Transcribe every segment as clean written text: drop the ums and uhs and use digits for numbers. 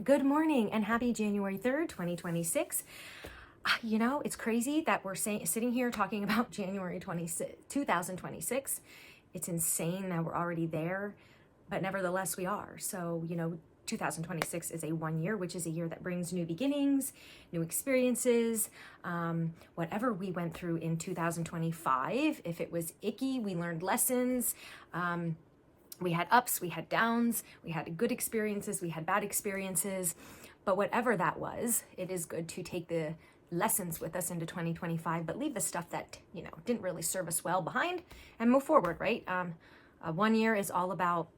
Good morning and happy January 3rd, 2026. It's crazy that we're sitting here talking about January 26, 2026. It's insane that we're already there, but nevertheless we are. So, 2026 is a 1 year, which is a year that brings new beginnings, new experiences. Whatever we went through in 2025, if it was icky, we learned lessons. We had ups, we had downs, we had good experiences, we had bad experiences, but whatever that was, it is good to take the lessons with us into 2025, but leave the stuff that, didn't really serve us well behind and move forward, right? 1 year is all about,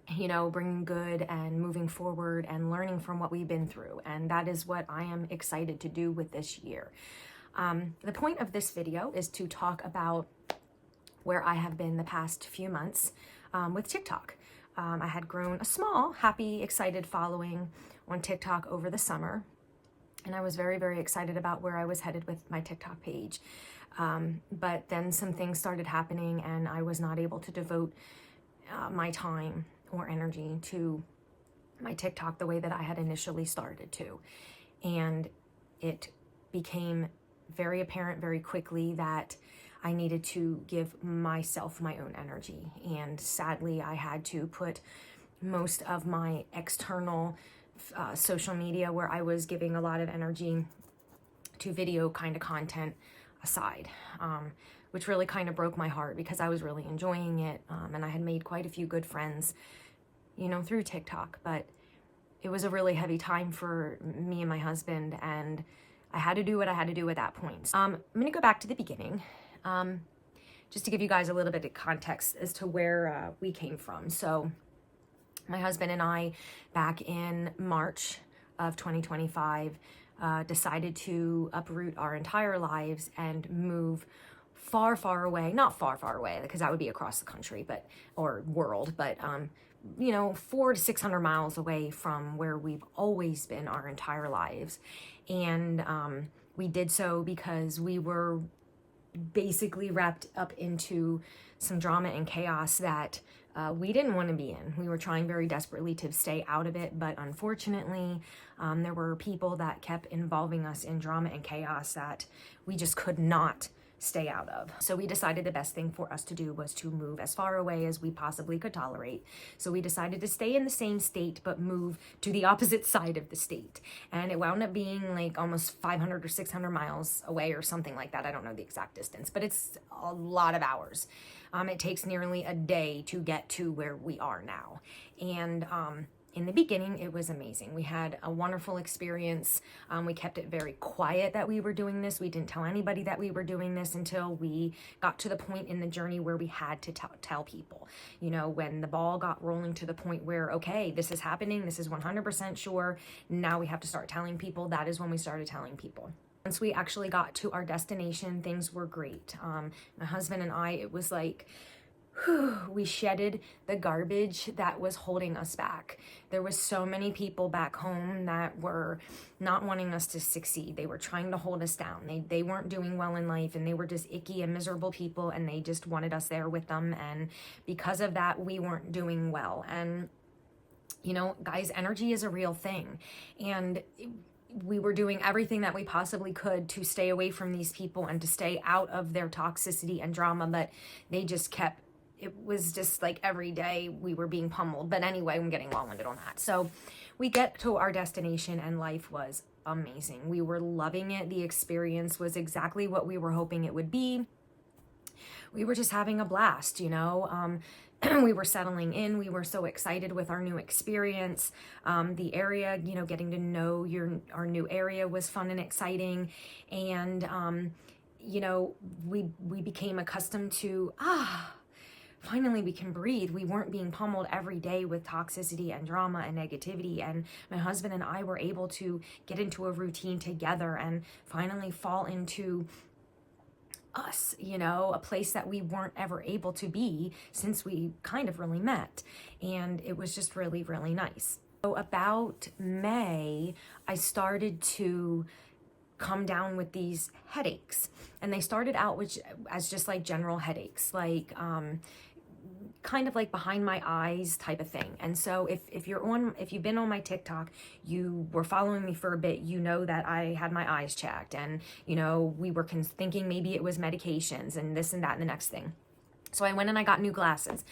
bringing good and moving forward and learning from what we've been through. And that is what I am excited to do with this year. The point of this video is to talk about where I have been the past few months with TikTok. I had grown a small, happy, excited following on TikTok over the summer, and I was very, very excited about where I was headed with my TikTok page. But then some things started happening, and I was not able to devote my time or energy to my TikTok the way that I had initially started to. And it became very apparent very quickly that I needed to give myself my own energy. And sadly, I had to put most of my external social media, where I was giving a lot of energy to video kind of content, aside, which really kind of broke my heart because I was really enjoying it. And I had made quite a few good friends, through TikTok. But it was a really heavy time for me and my husband, and I had to do what I had to do at that point. I'm going to go back to the beginning. Just to give you guys a little bit of context as to where we came from. So my husband and I, back in March of 2025, decided to uproot our entire lives and move far, far away. Not far, far away, because that would be across the country, or world, but 400 to 600 miles away from where we've always been our entire lives. And we did so because we were basically wrapped up into some drama and chaos that we didn't want to be in. We were trying very desperately to stay out of it, but unfortunately, there were people that kept involving us in drama and chaos that we just could not stay out of. So we decided the best thing for us to do was to move as far away as we possibly could tolerate. So we decided to stay in the same state, but move to the opposite side of the state. And it wound up being like almost 500 or 600 miles away or something like that. I don't know the exact distance, but it's a lot of hours. It takes nearly a day to get to where we are now. And in the beginning, it was amazing. We had a wonderful experience. We kept it very quiet that we were doing this. We didn't tell anybody that we were doing this until we got to the point in the journey where we had to tell people. When the ball got rolling to the point where, okay, this is happening, this is 100% sure, now we have to start telling people, that is when we started telling people. Once we actually got to our destination, things were great. My husband and I, it was like, we shedded the garbage that was holding us back. There was so many people back home that were not wanting us to succeed. They were trying to hold us down. They weren't doing well in life, and they were just icky and miserable people, and they just wanted us there with them. And because of that, we weren't doing well. And guys, energy is a real thing. And we were doing everything that we possibly could to stay away from these people and to stay out of their toxicity and drama, but they just kept, it was just like every day we were being pummeled. But anyway, I'm getting long-winded on that. So we get to our destination, and life was amazing. We were loving it. The experience was exactly what we were hoping it would be. We were just having a blast, we were settling in. We were so excited with our new experience. The area, getting to know our new area was fun and exciting. And, we became accustomed to, finally we can breathe. We weren't being pummeled every day with toxicity and drama and negativity. And my husband and I were able to get into a routine together and finally fall into us, a place that we weren't ever able to be since we kind of really met. And it was just really, really nice. So about May, I started to come down with these headaches, and they started out as just like general headaches, like kind of like behind my eyes type of thing. And so if you've been on my TikTok, you were following me for a bit, you know that I had my eyes checked, and you know, we were thinking maybe it was medications and this and that and the next thing. So I went and I got new glasses,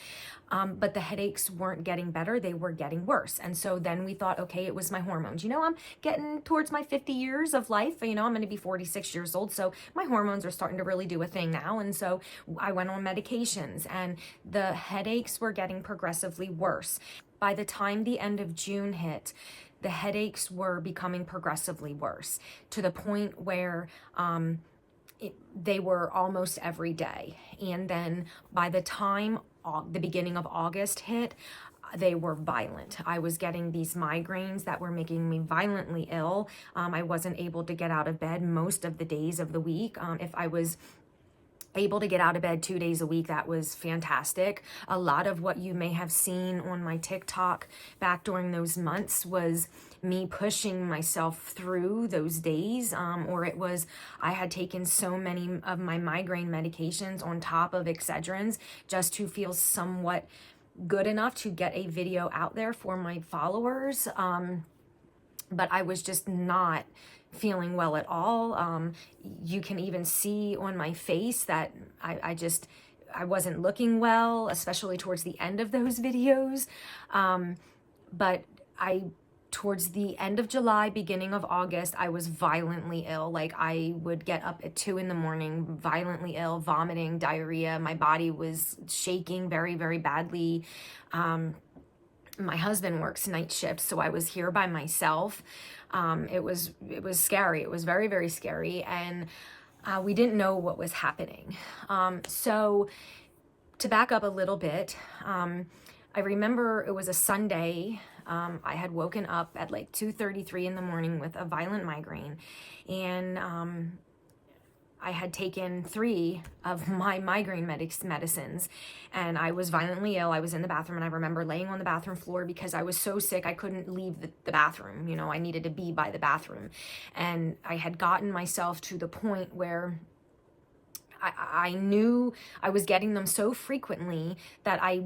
but the headaches weren't getting better, they were getting worse. And so then we thought, okay, it was my hormones. You know, I'm getting towards my 50 years of life. You know, I'm going to be 46 years old. So my hormones are starting to really do a thing now. And so I went on medications, and the headaches were getting progressively worse. By the time the end of June hit, the headaches were becoming progressively worse, to the point where they were almost every day. And then by the time the beginning of August hit, they were violent. I was getting these migraines that were making me violently ill. I wasn't able to get out of bed most of the days of the week. If I was able to get out of bed 2 days a week, that was fantastic. A lot of what you may have seen on my TikTok back during those months was me pushing myself through those days, or it was I had taken so many of my migraine medications on top of Excedrins just to feel somewhat good enough to get a video out there for my followers, but I was just not feeling well at all. You can even see on my face that I wasn't looking well, especially towards the end of those videos. But towards the end of July, beginning of August, I was violently ill. Like, I would get up at 2 a.m, violently ill, vomiting, diarrhea. My body was shaking very, very badly. My husband works night shifts, so I was here by myself. It was scary. It was very, very scary. And we didn't know what was happening. So to back up a little bit, I remember it was a Sunday. I had woken up at like 2:33 in the morning with a violent migraine, and I had taken 3 of my migraine medicines, and I was violently ill. I was in the bathroom, and I remember laying on the bathroom floor because I was so sick I couldn't leave the bathroom. You know, I needed to be by the bathroom. And I had gotten myself to the point where I knew I was getting them so frequently that I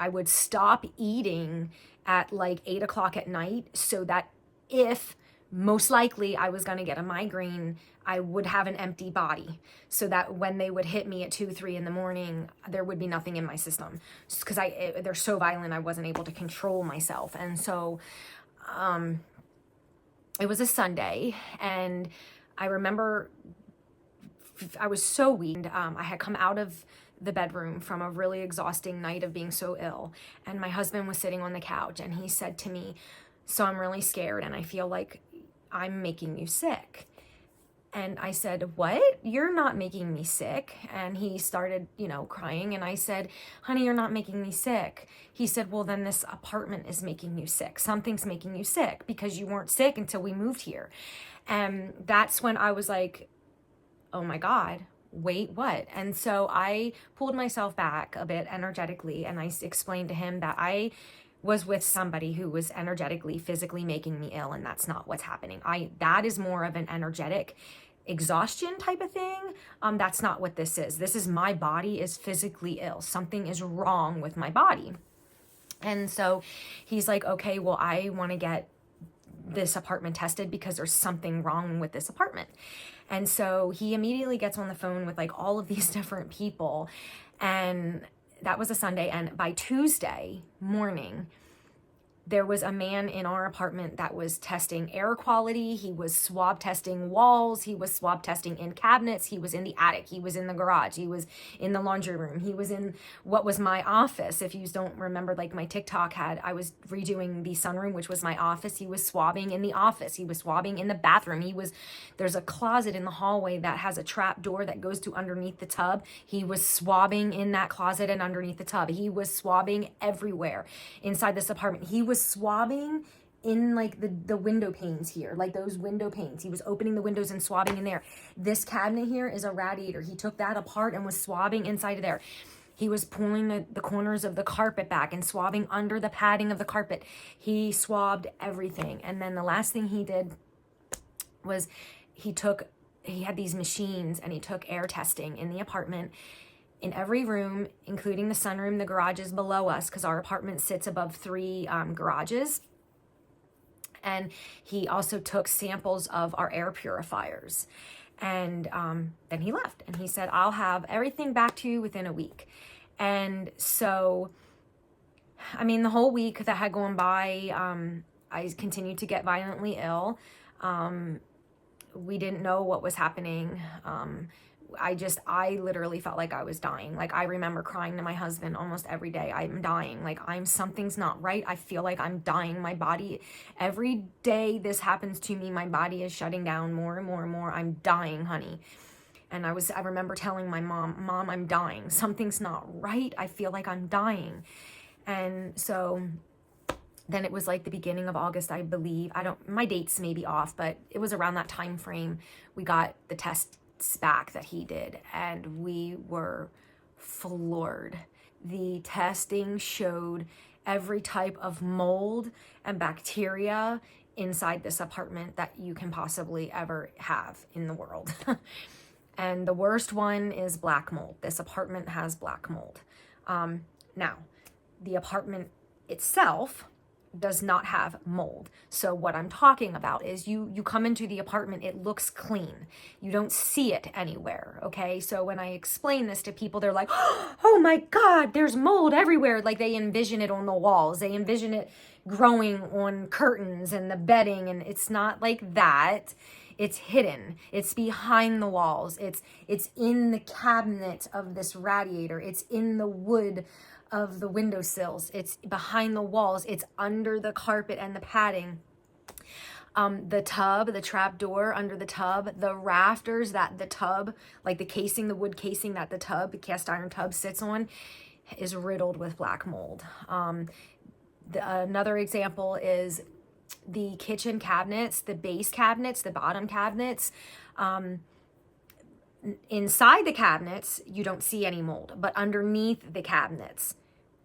would stop eating at like 8 o'clock at night, so that if most likely I was going to get a migraine, I would have an empty body, so that when they would hit me at 2, 3 in the morning, there would be nothing in my system, just because they're so violent. I wasn't able to control myself. And so it was a Sunday, and I remember I was so weak. I had come out of the bedroom from a really exhausting night of being so ill, and my husband was sitting on the couch, and he said to me, "So I'm really scared, and I feel like I'm making you sick." And I said, "What? You're not making me sick." And he started, crying. And I said, "Honey, you're not making me sick." He said, "Well, then this apartment is making you sick. Something's making you sick, because you weren't sick until we moved here." And that's when I was like, oh my God, wait, what? And so I pulled myself back a bit energetically, and I explained to him that I was with somebody who was energetically, physically making me ill, and that's not what's happening. That is more of an energetic exhaustion type of thing. That's not what this is. This is my body is physically ill. Something is wrong with my body. And so he's like, okay, well, I want to get this apartment tested because there's something wrong with this apartment. And so he immediately gets on the phone with like all of these different people. And that was a Sunday. And by Tuesday morning, there was a man in our apartment that was testing air quality. He was swab testing walls. He was swab testing in cabinets. He was in the attic. He was in the garage. He was in the laundry room. He was in what was my office. If you don't remember, like my TikTok I was redoing the sunroom, which was my office. He was swabbing in the office. He was swabbing in the bathroom. There's a closet in the hallway that has a trap door that goes to underneath the tub. He was swabbing in that closet and underneath the tub. He was swabbing everywhere inside this apartment. He was swabbing in like the window panes here, like those window panes. He was opening the windows and swabbing in there. This cabinet here is a radiator. He took that apart and was swabbing inside of there. He was pulling the corners of the carpet back and swabbing under the padding of the carpet. He swabbed everything. And then the last thing he did was he had these machines, and he took air testing in the apartment. in every room, including the sunroom. The garage is below us because our apartment sits above 3 garages. And he also took samples of our air purifiers. And then he left. And he said, I'll have everything back to you within a week. And so, I mean, the whole week that had gone by, I continued to get violently ill. We didn't know what was happening. I literally felt like I was dying. Like, I remember crying to my husband almost every day. I'm dying. Like, something's not right. I feel like I'm dying. My body, every day this happens to me, my body is shutting down more and more and more. I'm dying, honey. And I remember telling my mom, I'm dying. Something's not right. I feel like I'm dying. And so then it was like the beginning of August, I believe. My dates may be off, but it was around that time frame we got the tests back that he did, and we were floored. The testing showed every type of mold and bacteria inside this apartment that you can possibly ever have in the world. And the worst one is black mold. This apartment has black mold. Now, the apartment itself does not have mold. So what I'm talking about is you come into the apartment, it looks clean. You don't see it anywhere, okay? So when I explain this to people, they're like, oh my God, there's mold everywhere. Like, they envision it on the walls. They envision it growing on curtains and the bedding, and it's not like that. It's hidden. It's behind the walls. It's in the cabinet of this radiator. It's in the wood of the windowsills. It's behind the walls. It's under the carpet and the padding. The tub, the trap door under the tub, the rafters that the tub, like the casing, the wood casing that the cast iron tub sits on, is riddled with black mold. Another example is the kitchen cabinets, the base cabinets, the bottom cabinets. Inside the cabinets, you don't see any mold, but underneath the cabinets,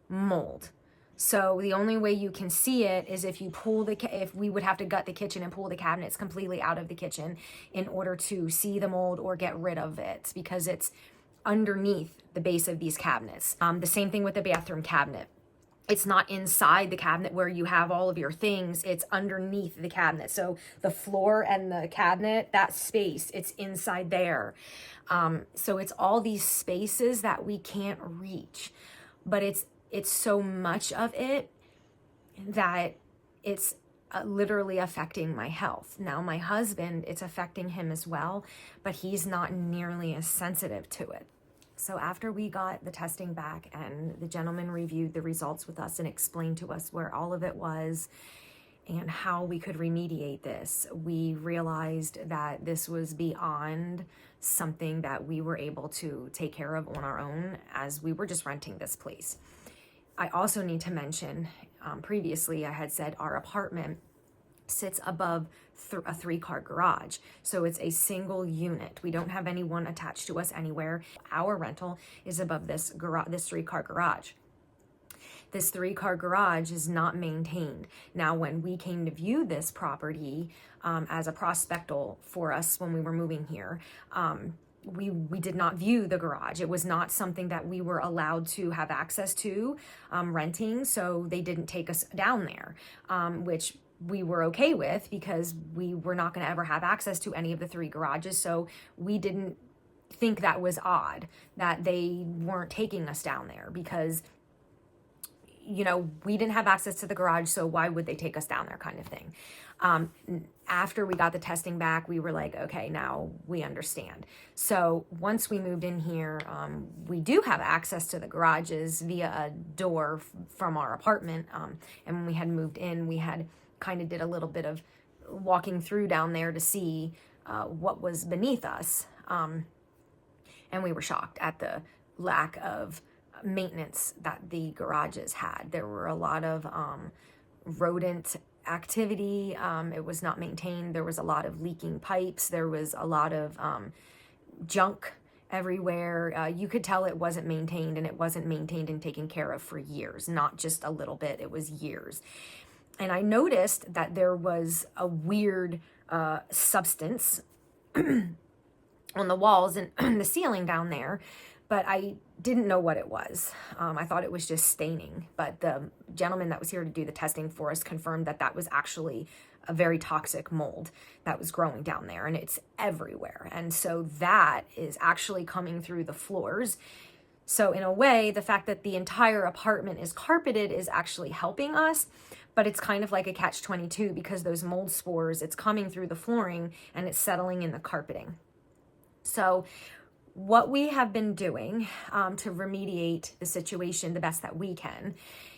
mold. So the only way you can see it is if you if we would have to gut the kitchen and pull the cabinets completely out of the kitchen in order to see the mold or get rid of it, because it's underneath the base of these cabinets. The same thing with the bathroom cabinet. It's not inside the cabinet where you have all of your things. It's underneath the cabinet. So the floor and the cabinet, that space, it's inside there. So it's all these spaces that we can't reach. But it's so much of it that it's literally affecting my health. Now, my husband, it's affecting him as well, but he's not nearly as sensitive to it. So after we got the testing back and the gentleman reviewed the results with us and explained to us where all of it was and how we could remediate this, we realized that this was beyond something that we were able to take care of on our own, as we were just renting this place. I also need to mention, previously I had said our apartment sits above a 3-car garage. So it's a single unit. We don't have anyone attached to us anywhere. Our rental is above this 3-car garage. This 3-car garage is not maintained. Now, when we came to view this property as a prospectal for us when we were moving here, we did not view the garage. It was not something that we were allowed to have access to renting, so they didn't take us down there, which we were okay with because we were not going to ever have access to any of the 3 garages. So we didn't think that was odd that they weren't taking us down there, because, you know, we didn't have access to the garage, so why would they take us down there, kind of thing. After we got the testing back, we were like, okay, now we understand. So once we moved in here, we do have access to the garages via a door from our apartment. And when we had moved in, we had kind of did a little bit of walking through down there to see what was beneath us. And we were shocked at the lack of maintenance that the garages had. There were a lot of rodent activity. It was not maintained. There was a lot of leaking pipes. There was a lot of junk everywhere. You could tell it wasn't maintained, and it wasn't maintained and taken care of for years, not just a little bit. It was years. And I noticed that there was a weird substance on the walls and the ceiling down there, but I didn't know what it was. I thought it was just staining, but the gentleman that was here to do the testing for us confirmed that that was actually a very toxic mold that was growing down there, and it's everywhere. And so that is actually coming through the floors. So in a way, the fact that the entire apartment is carpeted is actually helping us, but it's kind of like a catch-22 because those mold spores, it's coming through the flooring and it's settling in the carpeting. So what we have been doing to remediate the situation the best that we can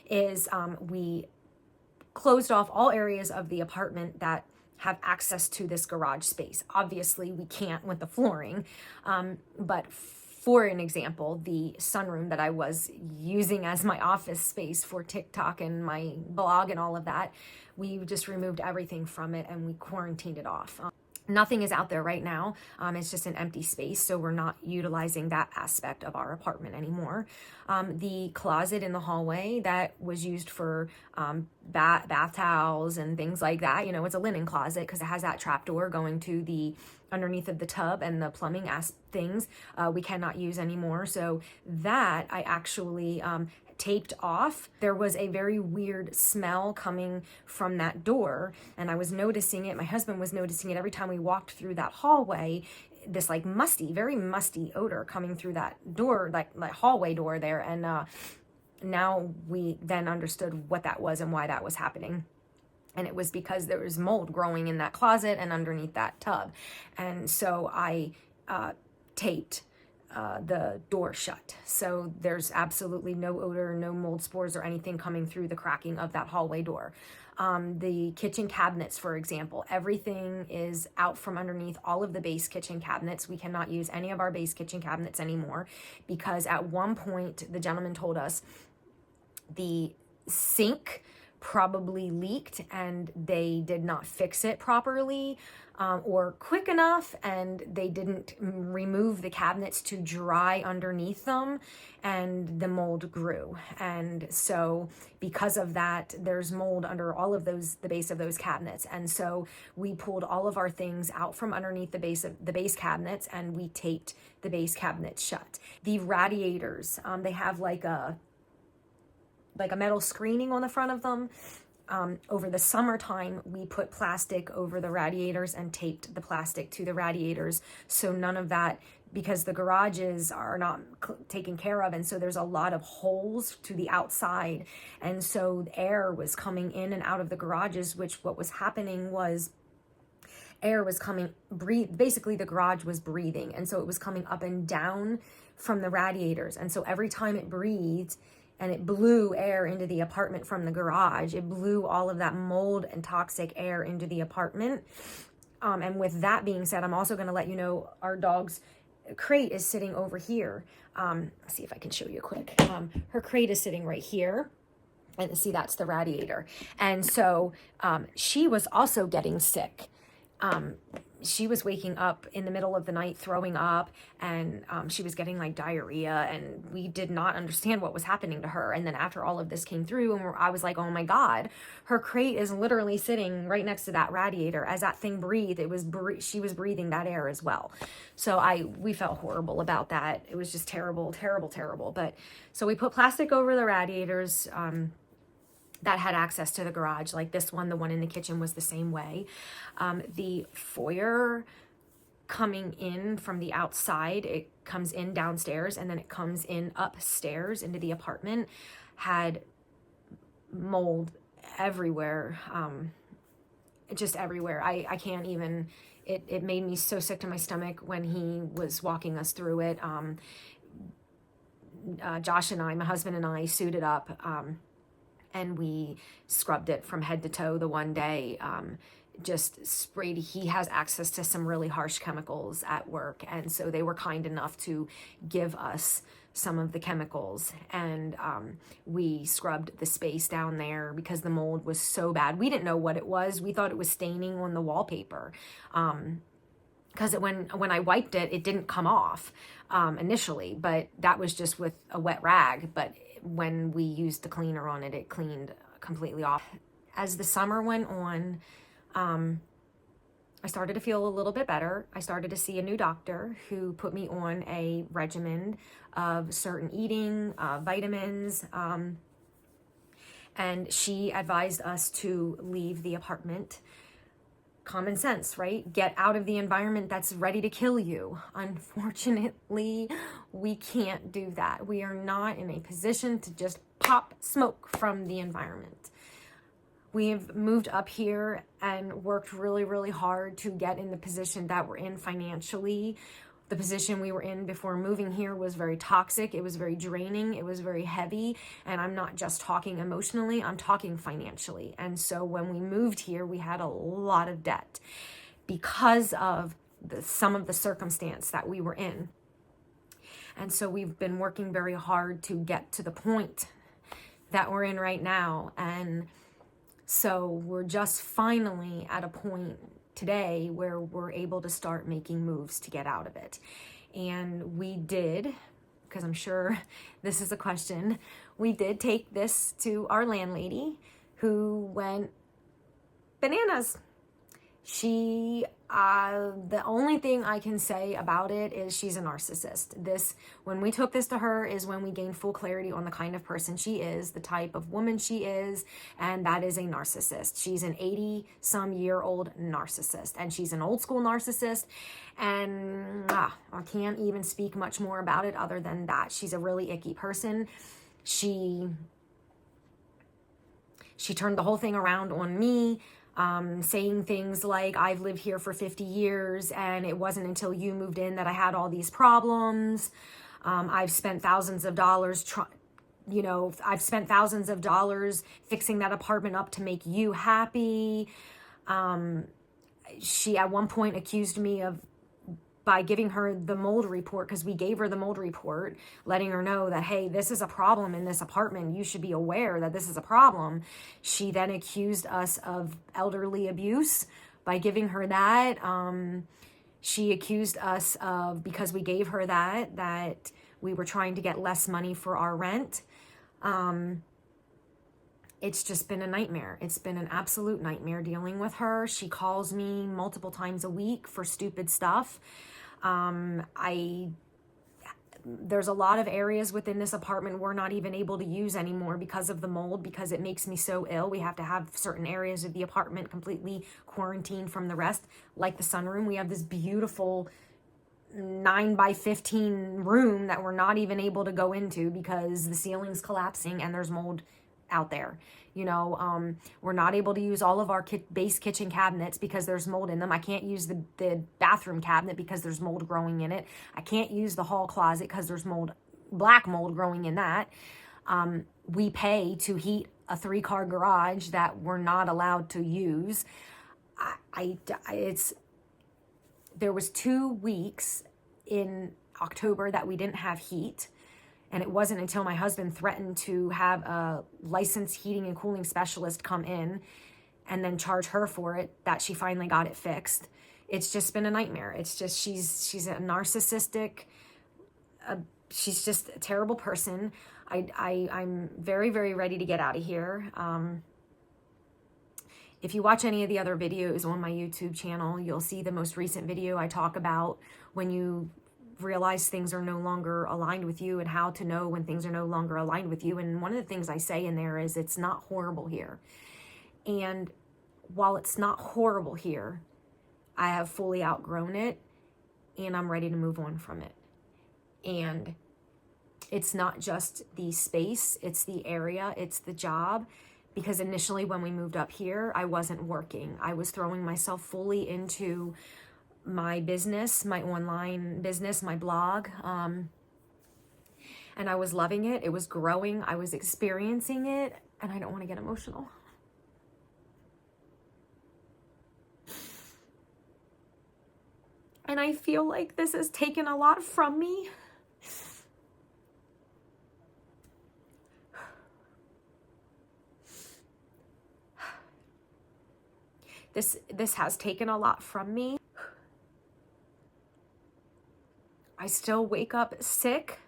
is we closed off all areas of the apartment that have access to this garage space. Obviously, we can't with the flooring, but for an example, the sunroom that I was using as my office space for TikTok and my blog and all of that, we just removed everything from it and we quarantined it off. Nothing is out there right now. It's just an empty space, so we're not utilizing that aspect of our apartment anymore. The closet in the hallway that was used for bath towels and things like that, you know, it's a linen closet because it has that trapdoor going to the underneath of the tub and the plumbing things we cannot use anymore. So that I actually taped off. There was a very weird smell coming from that door, and I was noticing it. My husband was noticing it every time we walked through that hallway, this like musty, very musty odor coming through that door, like hallway door there. And now we then understood what that was and why that was happening. And it was because there was mold growing in that closet and underneath that tub. And so I taped the door shut. So there's absolutely no odor, no mold spores or anything coming through the cracking of that hallway door. The kitchen cabinets, for example, everything is out from underneath all of the base kitchen cabinets. We cannot use any of our base kitchen cabinets anymore because at one point the gentleman told us the sink probably leaked and they did not fix it properly or quick enough, and they didn't remove the cabinets to dry underneath them, and the mold grew. And so because of that, there's mold under all of those, the base of those cabinets. And so we pulled all of our things out from underneath the base of the base cabinets, and we taped the base cabinets shut. The radiators, they have like a metal screening on the front of them. Over the summertime, we put plastic over the radiators and taped the plastic to the radiators. So none of that, because the garages are not taken care of. And so there's a lot of holes to the outside. And so air was coming in and out of the garages, which what was happening was air was coming, basically the garage was breathing. And so it was coming up and down from the radiators. And so every time it breathed, and it blew air into the apartment from the garage, it blew all of that mold and toxic air into the apartment. And with that being said, I'm also going to let you know our dog's crate is sitting over here. Let's see if I can show you quick. Her crate is sitting right here. And see, that's the radiator. And so she was also getting sick. She was waking up in the middle of the night throwing up, and she was getting like diarrhea, and we did not understand what was happening to her. And then after all of this came through, and I was like, oh my God, her crate is literally sitting right next to that radiator. As that thing breathed, she was breathing that air as well. So we felt horrible about that. It was just terrible, terrible, terrible. But so we put plastic over the radiators that had access to the garage, like this one. The one in the kitchen was the same way. The foyer coming in from the outside, it comes in downstairs and then it comes in upstairs into the apartment, had mold everywhere, just everywhere. I can't even, it made me so sick to my stomach when he was walking us through it. Josh and I, my husband and I, suited up, and we scrubbed it from head to toe the one day, just sprayed. He has access to some really harsh chemicals at work, and so they were kind enough to give us some of the chemicals, and we scrubbed the space down there because the mold was so bad. We didn't know what it was. We thought it was staining on the wallpaper, because when I wiped it, it didn't come off initially, but that was just with a wet rag. But when we used the cleaner on it, it cleaned completely off. As the summer went on, I started to feel a little bit better. I started to see a new doctor who put me on a regimen of certain eating, vitamins, and she advised us to leave the apartment. Common sense, right? Get out of the environment that's ready to kill you. Unfortunately, we can't do that. We are not in a position to just pop smoke from the environment. We've moved up here and worked really, really hard to get in the position that we're in financially. The position we were in before moving here was very toxic. It was very draining. It was very heavy. And I'm not just talking emotionally, I'm talking financially. And so when we moved here, we had a lot of debt because of some of the circumstance that we were in. And so we've been working very hard to get to the point that we're in right now. And so we're just finally at a point today where we're able to start making moves to get out of it. And we did, because I'm sure this is a question, we did take this to our landlady, who went bananas. She, the only thing I can say about it is she's a narcissist. When we took this to her is when we gained full clarity on the kind of person she is, the type of woman she is, and that is a narcissist. She's an 80-some-year-old narcissist, and she's an old school narcissist, and I can't even speak much more about it other than that. She's a really icky person. She turned the whole thing around on me. Saying things like, I've lived here for 50 years and it wasn't until you moved in that I had all these problems. I've spent thousands of dollars, fixing that apartment up to make you happy. She at one point accused me of, by giving her the mold report, because we gave her the mold report, letting her know that, hey, this is a problem in this apartment. You should be aware that this is a problem. She then accused us of elderly abuse by giving her that. She accused us of, because we gave her that we were trying to get less money for our rent. It's just been a nightmare. It's been an absolute nightmare dealing with her. She calls me multiple times a week for stupid stuff. There's a lot of areas within this apartment we're not even able to use anymore because of the mold, because it makes me so ill. We have to have certain areas of the apartment completely quarantined from the rest, like the sunroom. We have this beautiful 9x15 room that we're not even able to go into because the ceiling's collapsing and there's mold out there. We're not able to use all of our base kitchen cabinets because there's mold in them. I can't use the bathroom cabinet because there's mold growing in it. I can't use the hall closet because there's black mold growing in that. We pay to heat a 3-car garage that we're not allowed to use. There was 2 weeks in October that we didn't have heat. And it wasn't until my husband threatened to have a licensed heating and cooling specialist come in and then charge her for it that she finally got it fixed. It's just been a nightmare. It's just, she's a narcissistic, she's just a terrible person. I'm very, very ready to get out of here. If you watch any of the other videos on my YouTube channel, you'll see the most recent video I talk about when you realize things are no longer aligned with you and how to know when things are no longer aligned with you. And one of the things I say in there is it's not horrible here. And while it's not horrible here, I have fully outgrown it and I'm ready to move on from it. And it's not just the space, it's the area, it's the job. Because initially when we moved up here, I wasn't working. I was throwing myself fully into my business, my online business, my blog. And I was loving it. It was growing. I was experiencing it. And I don't want to get emotional. And I feel like this has taken a lot from me. This has taken a lot from me. I still wake up sick.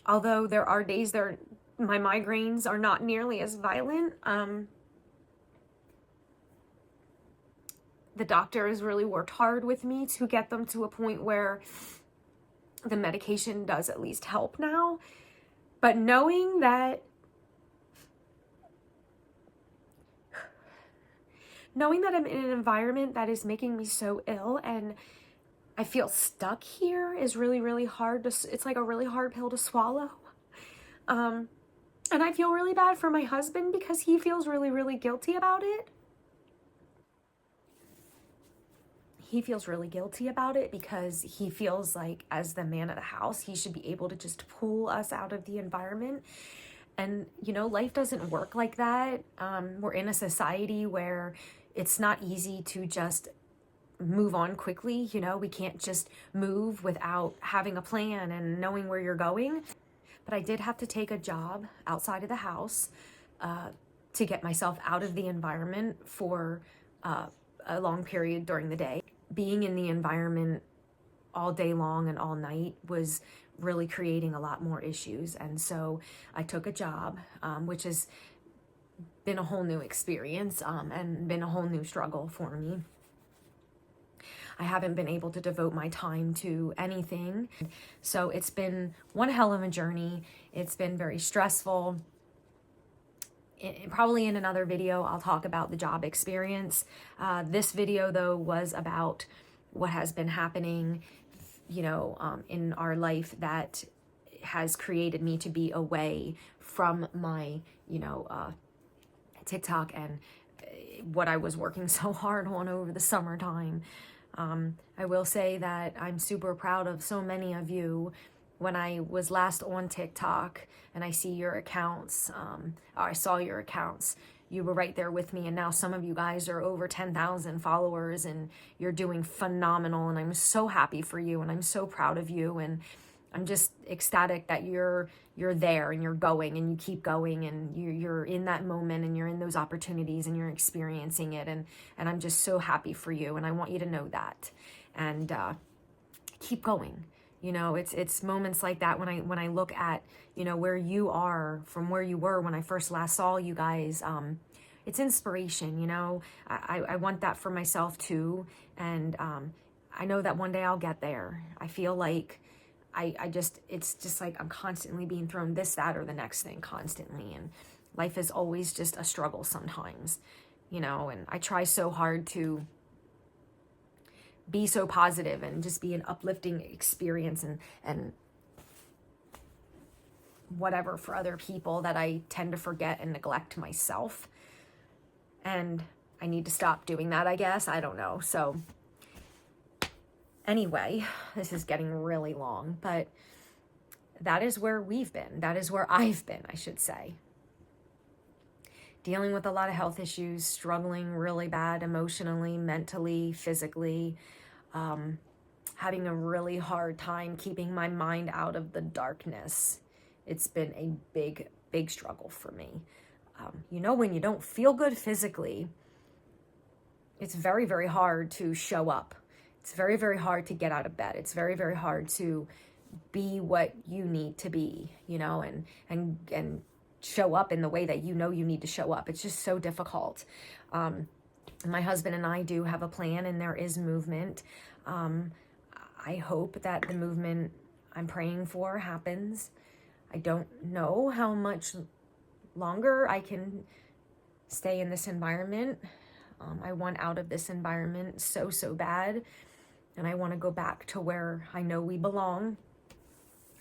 Although there are days my migraines are not nearly as violent. The doctor has really worked hard with me to get them to a point where the medication does at least help now. But knowing that I'm in an environment that is making me so ill and I feel stuck here is really, really hard it's like a really hard pill to swallow. And I feel really bad for my husband because he feels really, really guilty about it. He feels really guilty about it because he feels like, as the man of the house, he should be able to just pull us out of the environment. And, you know, life doesn't work like that. We're in a society where it's not easy to just move on quickly. You know, we can't just move without having a plan and knowing where you're going. But I did have to take a job outside of the house to get myself out of the environment for a long period during the day. Being in the environment all day long and all night was really creating a lot more issues. And so I took a job, which has been a whole new experience and been a whole new struggle for me. I haven't been able to devote my time to anything. So it's been one hell of a journey. It's been very stressful. Probably in another video, I'll talk about the job experience. This video, though, was about what has been happening, you know, in our life that has created me to be away from my, you know, TikTok and what I was working so hard on over the summertime. I will say that I'm super proud of so many of you. When I was last on TikTok and I see your accounts, or I saw your accounts, you were right there with me. And now some of you guys are over 10,000 followers and you're doing phenomenal. And I'm so happy for you and I'm so proud of you. And I'm just ecstatic that you're there and you're going and you keep going and you're in that moment and you're in those opportunities and you're experiencing it. And I'm just so happy for you. And I want you to know that. And keep going. You know, it's moments like that when I look at, you know, where you are from where you were when I first last saw you guys. It's inspiration, you know. I want that for myself too. And I know that one day I'll get there. I feel like it's just like I'm constantly being thrown this, that, or the next thing constantly. And life is always just a struggle sometimes, you know, and I try so hard to be so positive and just be an uplifting experience and whatever for other people that I tend to forget and neglect myself. And I need to stop doing that, I guess. I don't know. So anyway, this is getting really long, but that is where we've been. That is where I've been, I should say. Dealing with a lot of health issues, struggling really bad emotionally, mentally, physically, having a really hard time keeping my mind out of the darkness. It's been a big, big struggle for me. You know, when you don't feel good physically, it's very, very hard to show up. It's very, very hard to get out of bed. It's very, very hard to be what you need to be, you know, and show up in the way that you know you need to show up. It's just so difficult. My husband and I do have a plan and there is movement. I hope that the movement I'm praying for happens. I don't know how much longer I can stay in this environment. I want out of this environment so bad. And I want to go back to where I know we belong.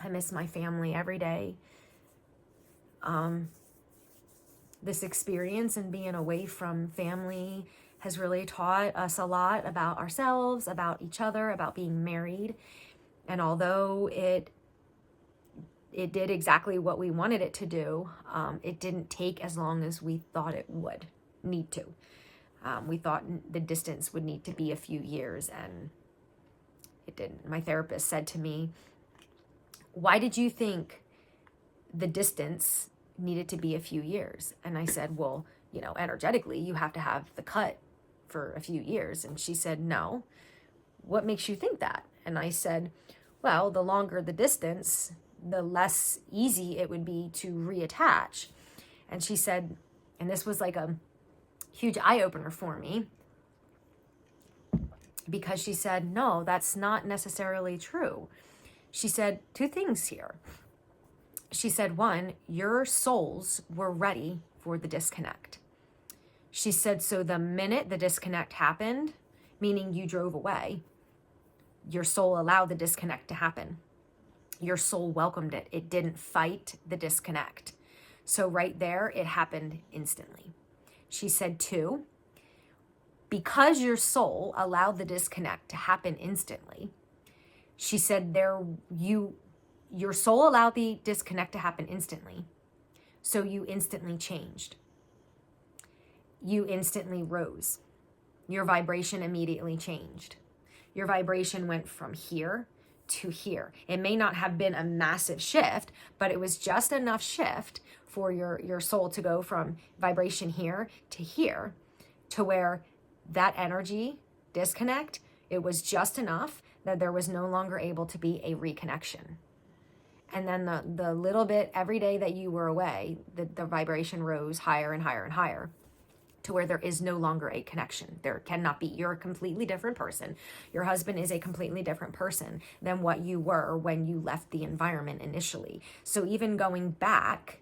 I miss my family every day. This experience and being away from family has really taught us a lot about ourselves, about each other, about being married. And although it did exactly what we wanted it to do, it didn't take as long as we thought it would need to. We thought the distance would need to be a few years, and it didn't. My therapist said to me, "Why did you think the distance needed to be a few years?" And I said, "Well, you know, energetically, you have to have the cut for a few years." And she said, "No. What makes you think that?" And I said, "Well, the longer the distance, the less easy it would be to reattach." And she said, and this was like a huge eye-opener for me, because she said, no, that's not necessarily true. She said two things here. She said, one, your souls were ready for the disconnect. She said, so the minute the disconnect happened, meaning you drove away, your soul allowed the disconnect to happen. Your soul welcomed it. It didn't fight the disconnect. So right there, it happened instantly. She said, two, because your soul allowed the disconnect to happen instantly, she said your soul allowed the disconnect to happen instantly. So you instantly changed. You instantly rose. Your vibration immediately changed. Your vibration went from here to here. It may not have been a massive shift, but it was just enough shift for your soul to go from vibration here to where that energy disconnect, it was just enough that there was no longer able to be a reconnection. And then the little bit every day that you were away, the vibration rose higher and higher and higher to where there is no longer a connection. There cannot be. You're a completely different person. Your husband is a completely different person than what you were when you left the environment initially. So even going back,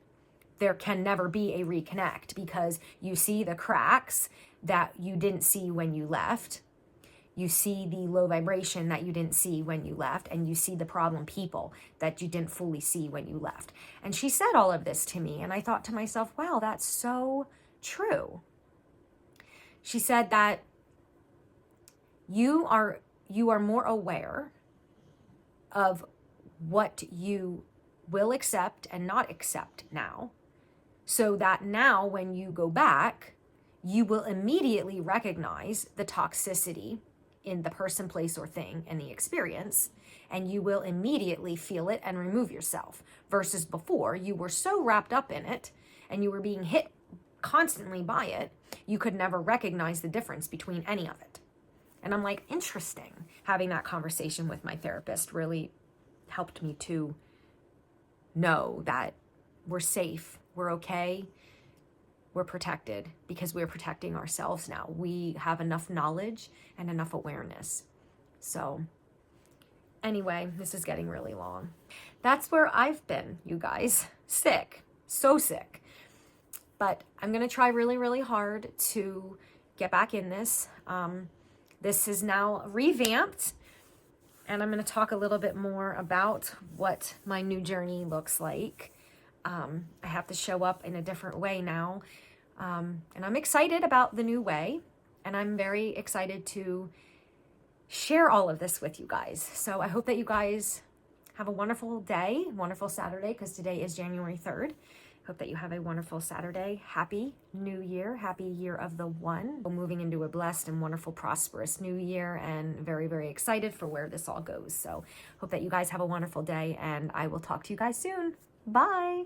there can never be a reconnect because you see the cracks that you didn't see when you left. You see the low vibration that you didn't see when you left, and you see the problem people that you didn't fully see when you left. And she said all of this to me, and I thought to myself, wow, that's so true. She said that you are more aware of what you will accept and not accept now, so that now when you go back, you will immediately recognize the toxicity in the person, place, or thing and the experience, and you will immediately feel it and remove yourself. Versus before, you were so wrapped up in it and you were being hit constantly by it, you could never recognize the difference between any of it. And I'm like, interesting. Having that conversation with my therapist really helped me to know that we're safe, we're okay, we're protected because we're protecting ourselves now. We have enough knowledge and enough awareness. So anyway, this is getting really long. That's where I've been, you guys. Sick, so sick. But I'm going to try really, really hard to get back in this. This is now revamped, and I'm going to talk a little bit more about what my new journey looks like. I have to show up in a different way now. And I'm excited about the new way, and I'm very excited to share all of this with you guys. So I hope that you guys have a wonderful day, wonderful Saturday, because today is January 3rd. Hope that you have a wonderful Saturday. Happy New Year. Happy Year of the One. We're moving into a blessed and wonderful, prosperous new year, and very, very excited for where this all goes. So hope that you guys have a wonderful day, and I will talk to you guys soon. Bye.